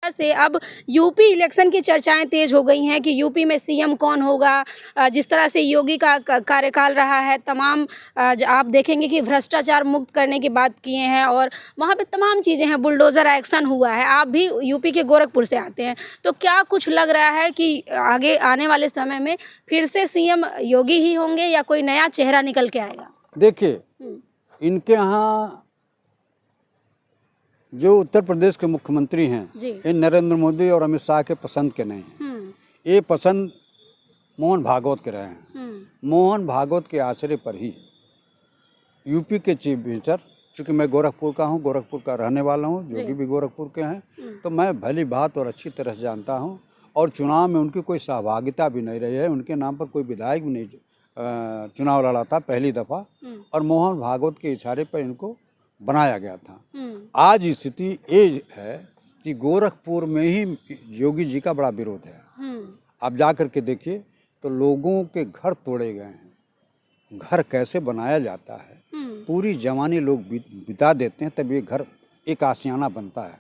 प्रकार से अब यूपी इलेक्शन की चर्चाएं तेज हो गई हैं कि यूपी में सीएम कौन होगा। जिस तरह से योगी का कार्यकाल रहा है, तमाम आप देखेंगे कि भ्रष्टाचार मुक्त करने की बात किए हैं और वहाँ पे तमाम चीज़ें हैं, बुलडोज़र एक्शन हुआ है। आप भी यूपी के गोरखपुर से आते हैं, तो क्या कुछ लग रहा है कि आगे आने वाले समय में फिर से सीएम योगी ही होंगे या कोई नया चेहरा निकल के आएगा? देखिए, इनके यहाँ जो उत्तर प्रदेश के मुख्यमंत्री हैं, ये नरेंद्र मोदी और अमित शाह के पसंद के नहीं हैं। ये पसंद मोहन भागवत के रहे हैं। मोहन भागवत के आश्रय पर ही यूपी के चीफ मिनिस्टर, चूँकि मैं गोरखपुर का हूँ, गोरखपुर का रहने वाला हूँ, जोगी भी गोरखपुर के हैं, तो मैं भली बात और अच्छी तरह से जानता हूँ। और चुनाव में उनकी कोई सहभागिता भी नहीं रही है, उनके नाम पर कोई विधायक भी नहीं चुनाव लड़ा था पहली दफ़ा, और मोहन भागवत के इशारे पर इनको बनाया गया था। आज स्थिति ये है कि गोरखपुर में ही योगी जी का बड़ा विरोध है। आप जा कर के देखिए तो लोगों के घर तोड़े गए हैं। घर कैसे बनाया जाता है, पूरी जवानी लोग बिता देते हैं, तब ये घर एक आशियाना बनता है।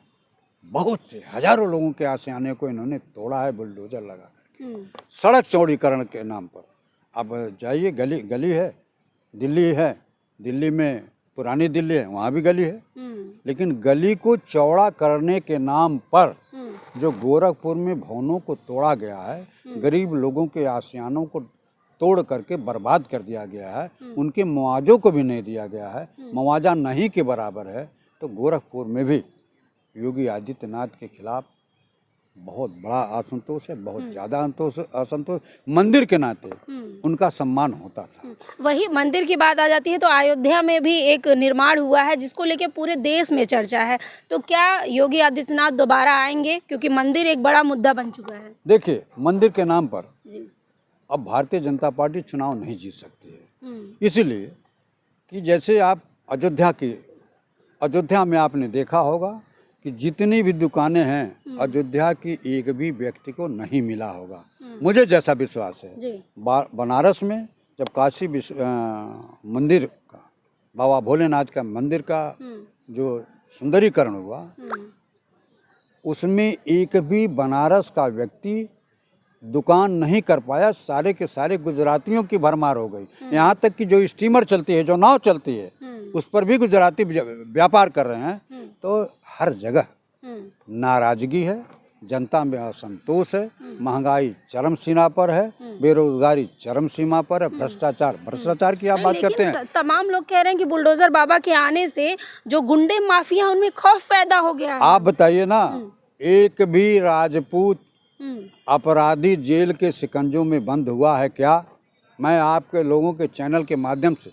बहुत से हजारों लोगों के आशियाने को इन्होंने तोड़ा है बुलडोजर लगा करके, सड़क चौड़ीकरण के नाम पर। अब जाइए, गली गली है, दिल्ली में पुरानी दिल्ली है, वहाँ भी गली है, लेकिन गली को चौड़ा करने के नाम पर जो गोरखपुर में भवनों को तोड़ा गया है, गरीब लोगों के आशियानों को तोड़ करके बर्बाद कर दिया गया है, उनके मुआवजों को भी नहीं दिया गया है, मुआवजा नहीं के बराबर है, तो गोरखपुर में भी योगी आदित्यनाथ के खिलाफ बहुत बड़ा असंतोष है, बहुत ज़्यादा असंतोष। मंदिर के नाते उनका सम्मान होता था। वही मंदिर की बात आ जाती है तो अयोध्या में भी एक निर्माण हुआ है जिसको लेके पूरे देश में चर्चा है, तो क्या योगी आदित्यनाथ दोबारा आएंगे, क्योंकि मंदिर एक बड़ा मुद्दा बन चुका है? देखिए, मंदिर के नाम पर अब भारतीय जनता पार्टी चुनाव नहीं जीत सकती है, इसलिए कि जैसे आप अयोध्या में आपने देखा होगा कि जितनी भी दुकानें हैं, अयोध्या की एक भी व्यक्ति को नहीं मिला होगा, मुझे जैसा विश्वास है। बनारस में जब काशी मंदिर का, बाबा भोलेनाथ का मंदिर का जो सुंदरीकरण हुआ, उसमें एक भी बनारस का व्यक्ति दुकान नहीं कर पाया, सारे के सारे गुजरातियों की भरमार हो गई। यहाँ तक कि जो स्टीमर चलती है, जो नाव चलती है, उस पर भी गुजराती व्यापार कर रहे हैं। तो हर जगह नाराजगी है, जनता में असंतोष है, महंगाई चरम सीमा पर है, बेरोजगारी चरम सीमा पर है, भ्रष्टाचार की आप बात करते हैं। तमाम लोग कह रहे हैं कि बुलडोजर बाबा के आने से जो गुंडे माफिया उनमें खौफ पैदा हो गया है। आप बताइए ना, एक भी राजपूत अपराधी जेल के शिकंजों में बंद हुआ है क्या? मैं आपके लोगों के चैनल के माध्यम से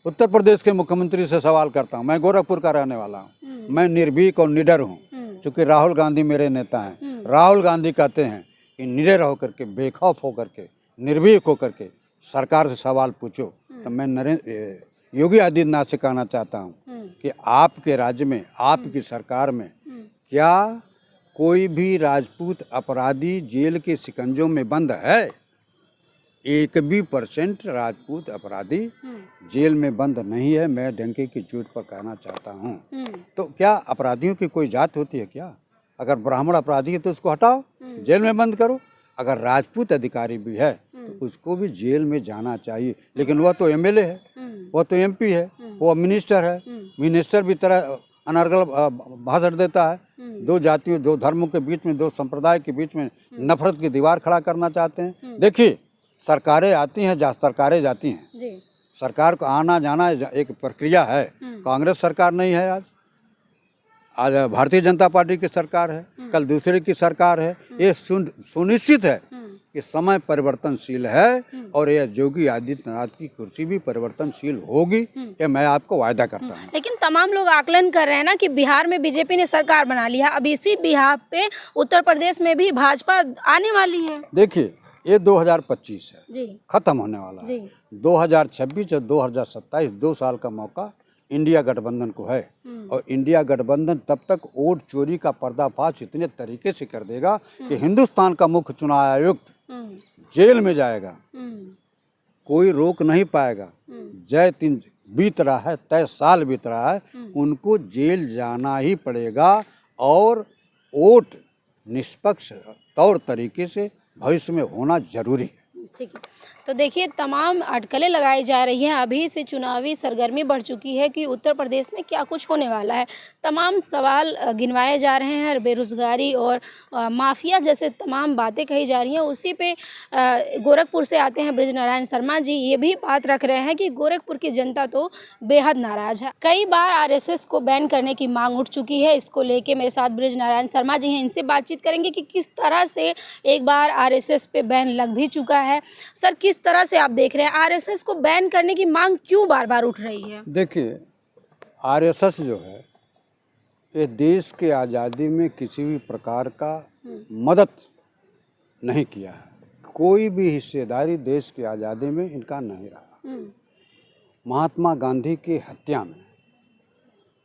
उत्तर प्रदेश के मुख्यमंत्री से सवाल करता हूं। मैं गोरखपुर का रहने वाला हूं, मैं निर्भीक और निडर हूं, क्योंकि राहुल गांधी मेरे नेता हैं। राहुल गांधी कहते हैं कि निडर होकर के, बेखौफ होकर के, निर्भीक होकर के सरकार से सवाल पूछो। तो मैं योगी आदित्यनाथ से कहना चाहता हूं कि आपके राज्य में, आपकी सरकार में क्या कोई भी राजपूत अपराधी जेल के शिकंजों में बंद है? एक भी % राजपूत अपराधी जेल में बंद नहीं है। मैं डंके की चोट पर कहना चाहता हूँ। तो क्या अपराधियों की कोई जात होती है क्या? अगर ब्राह्मण अपराधी है तो उसको हटाओ, जेल में बंद करो। अगर राजपूत अधिकारी भी है तो उसको भी जेल में जाना चाहिए। लेकिन वह तो MLA है, वह तो MP है, वह मिनिस्टर है। मिनिस्टर भी तरह अनर्गल भाषण देता है। दो जातियों, दो धर्मों के बीच में, दो संप्रदाय के बीच में नफरत की दीवार खड़ा करना चाहते हैं। देखिए, सरकारें आती हैं, सरकारें जाती हैं। सरकार को आना जाना एक प्रक्रिया है। कांग्रेस सरकार नहीं है, आज भारतीय जनता पार्टी की सरकार है, कल दूसरे की सरकार है। ये सुनिश्चित है कि समय परिवर्तनशील है और यह योगी आदित्यनाथ की कुर्सी भी परिवर्तनशील होगी, ये मैं आपको वायदा करता हूँ। लेकिन तमाम लोग आकलन कर रहे हैं ना कि बिहार में बीजेपी ने सरकार बना लिया, अब इसी बिहार पे उत्तर प्रदेश में भी भाजपा आने वाली है। देखिए, ये 2025 है, खत्म होने वाला है। 2026 और 2027 2 साल का मौका इंडिया गठबंधन को है, और इंडिया गठबंधन तब तक वोट चोरी का पर्दाफाश इतने तरीके से कर देगा कि हिंदुस्तान का मुख्य चुनाव आयुक्त जेल में जाएगा, कोई रोक नहीं पाएगा। जय 3 बीत रहा है, तय साल बीत रहा है, उनको जेल जाना ही पड़ेगा। और वोट निष्पक्ष तौर तरीके से भविष्य में होना जरूरी है। ठीक है, तो देखिए तमाम अटकलें लगाई जा रही हैं, अभी से चुनावी सरगर्मी बढ़ चुकी है कि उत्तर प्रदेश में क्या कुछ होने वाला है। तमाम सवाल गिनवाए जा रहे हैं, बेरोज़गारी और माफिया जैसे तमाम बातें कही जा रही हैं। उसी पे गोरखपुर से आते हैं बृजनारायण शर्मा जी, ये भी बात रख रहे हैं कि गोरखपुर की जनता तो बेहद नाराज़ है। कई बार आरएसएस को बैन करने की मांग उठ चुकी है, इसको लेके मेरे साथ बृजनारायण शर्मा जी हैं, इनसे बातचीत करेंगे कि किस तरह से एक बार आरएसएस पे बैन लग भी चुका है। सर, किस तरह से आप देख रहे हैं आरएसएस को बैन करने की मांग क्यों बार-बार उठ रही है? देखिए, आरएसएस जो है ये देश के आज़ादी में किसी भी प्रकार का मदद नहीं किया है। कोई भी हिस्सेदारी देश की आज़ादी में इनका नहीं रहा। महात्मा गांधी की हत्या में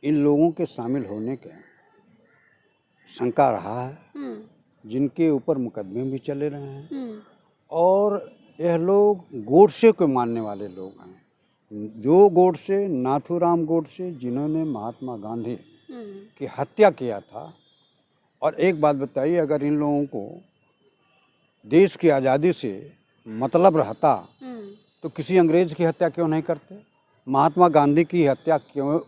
इन लोगों के शामिल होने के शंका रहा है, जिनके ऊपर मुकदमे भी चले रहे हैं और यह लोग गोडसे को मानने वाले लोग हैं। जो गोडसे, नाथूराम गोडसे, जिन्होंने महात्मा गांधी की हत्या किया था। और एक बात बताइए, अगर इन लोगों को देश की आज़ादी से मतलब रहता तो किसी अंग्रेज की हत्या क्यों नहीं करते? महात्मा गांधी की हत्या क्यों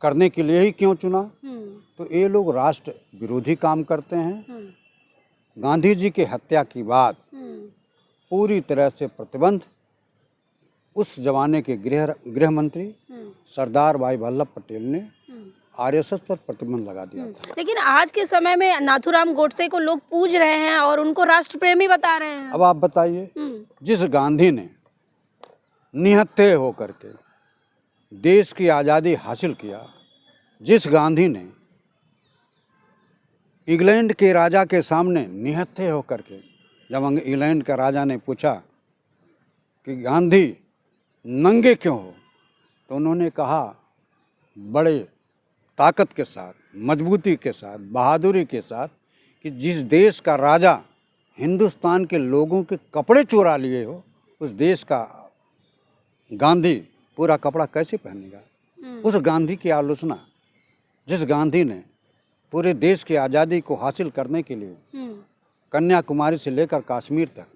करने के लिए ही क्यों चुना? तो ये लोग राष्ट्र विरोधी काम करते हैं। गांधी जी की हत्या की बात पूरी तरह से प्रतिबंध उस जमाने के गृह मंत्री सरदार भाई वल्लभ पटेल ने आरएसएस पर प्रतिबंध लगा दिया था। लेकिन आज के समय में नाथूराम गोडसे को लोग पूज रहे हैं और उनको राष्ट्रप्रेमी बता रहे हैं। अब आप बताइए, जिस गांधी ने निहत्थे होकर के देश की आज़ादी हासिल किया, जिस गांधी ने इंग्लैंड के राजा के सामने निहत्थे होकर के, जब इंग्लैंड का राजा ने पूछा कि गांधी नंगे क्यों हो, तो उन्होंने कहा बड़े ताकत के साथ, मजबूती के साथ, बहादुरी के साथ कि जिस देश का राजा हिंदुस्तान के लोगों के कपड़े चुरा लिए हो, उस देश का गांधी पूरा कपड़ा कैसे पहनेगा? उस गांधी की आलोचना, जिस गांधी ने पूरे देश की आज़ादी को हासिल करने के लिए कन्याकुमारी से लेकर कश्मीर तक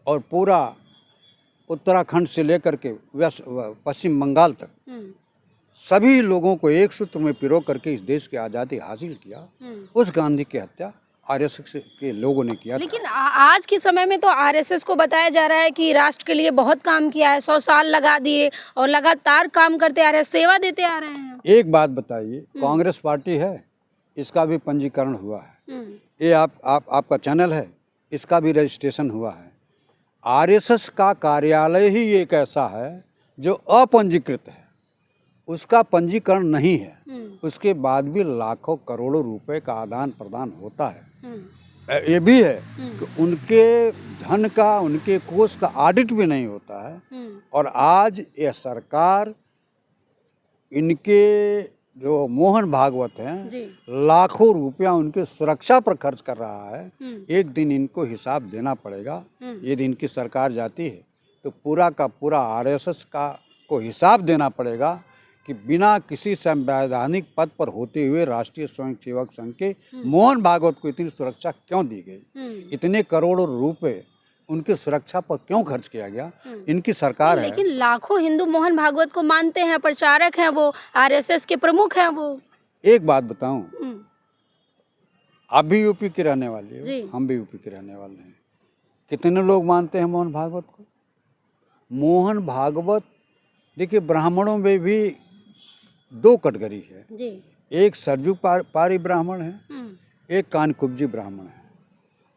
और पूरा उत्तराखंड से लेकर के पश्चिम बंगाल तक सभी लोगों को एक सूत्र में पिरो करके इस देश की आज़ादी हासिल किया, उस गांधी की हत्या आरएसएस के लोगों ने किया। लेकिन आज के समय में तो आरएसएस को बताया जा रहा है कि राष्ट्र के लिए बहुत काम किया है, 100 साल लगा दिए और लगातार काम करते आ रहे हैं, सेवा देते आ रहे हैं। एक बात बताइए, कांग्रेस पार्टी है, इसका भी पंजीकरण हुआ है। ये आपका चैनल है, इसका भी रजिस्ट्रेशन हुआ है। आरएसएस का कार्यालय ही एक ऐसा है जो अपंजीकृत है, उसका पंजीकरण नहीं है। उसके बाद भी लाखों करोड़ों रुपए का आदान प्रदान होता है। ये भी है कि उनके धन का, उनके कोष का ऑडिट भी नहीं होता है। और आज यह सरकार इनके जो मोहन भागवत हैं, लाखों रुपया उनके सुरक्षा पर खर्च कर रहा है। एक दिन इनको हिसाब देना पड़ेगा। यदि इनकी सरकार जाती है तो पूरा का पूरा आरएसएस का को हिसाब देना पड़ेगा कि बिना किसी संवैधानिक पद पर होते हुए राष्ट्रीय स्वयंसेवक संघ के मोहन भागवत को इतनी सुरक्षा क्यों दी गई, इतने करोड़ों रुपए उनकी सुरक्षा पर क्यों खर्च किया गया? इनकी सरकार है। लेकिन लाखों हिंदू मोहन भागवत को मानते हैं, प्रचारक हैं, वो आरएसएस के प्रमुख हैं। वो एक बात बताऊं, आप भी यूपी के रहने वाले हो, हम भी यूपी के रहने वाले हैं। कितने लोग मानते हैं मोहन भागवत को? मोहन भागवत, देखिए ब्राह्मणों में भी दो कैटेगरी है जी। एक सरजू पारी ब्राह्मण है, एक कानकुब्जी ब्राह्मण है,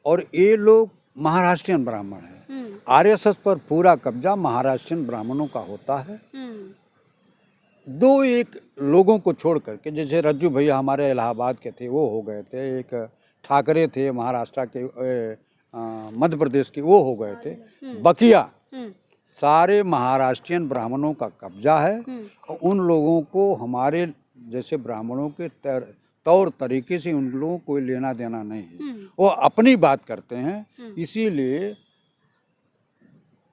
और ये लोग महाराष्ट्रियन ब्राह्मण है। आरएसएस पर पूरा कब्जा महाराष्ट्रियन ब्राह्मणों का होता है। दो एक लोगों को छोड़ करके, जैसे रज्जू भैया हमारे इलाहाबाद के थे, वो हो गए थे। एक ठाकरे थे महाराष्ट्र के, मध्य प्रदेश के, वो हो गए थे। बकिया सारे महाराष्ट्रियन ब्राह्मणों का कब्जा है। और उन लोगों को हमारे जैसे ब्राह्मणों के तौर तरीके से उन लोगों को लेना देना नहीं है। वो अपनी बात करते हैं। इसीलिए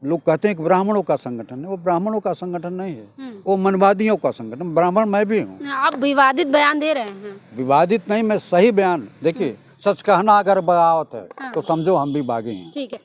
लोग कहते हैं कि ब्राह्मणों का संगठन है, वो ब्राह्मणों का संगठन नहीं है, वो मनवादियों का संगठन। ब्राह्मण मैं भी हूँ। आप विवादित बयान दे रहे हैं। विवादित नहीं, मैं सही बयान, देखिए सच कहना अगर बगावत है तो समझो हम भी बागी हैं। ठीक है।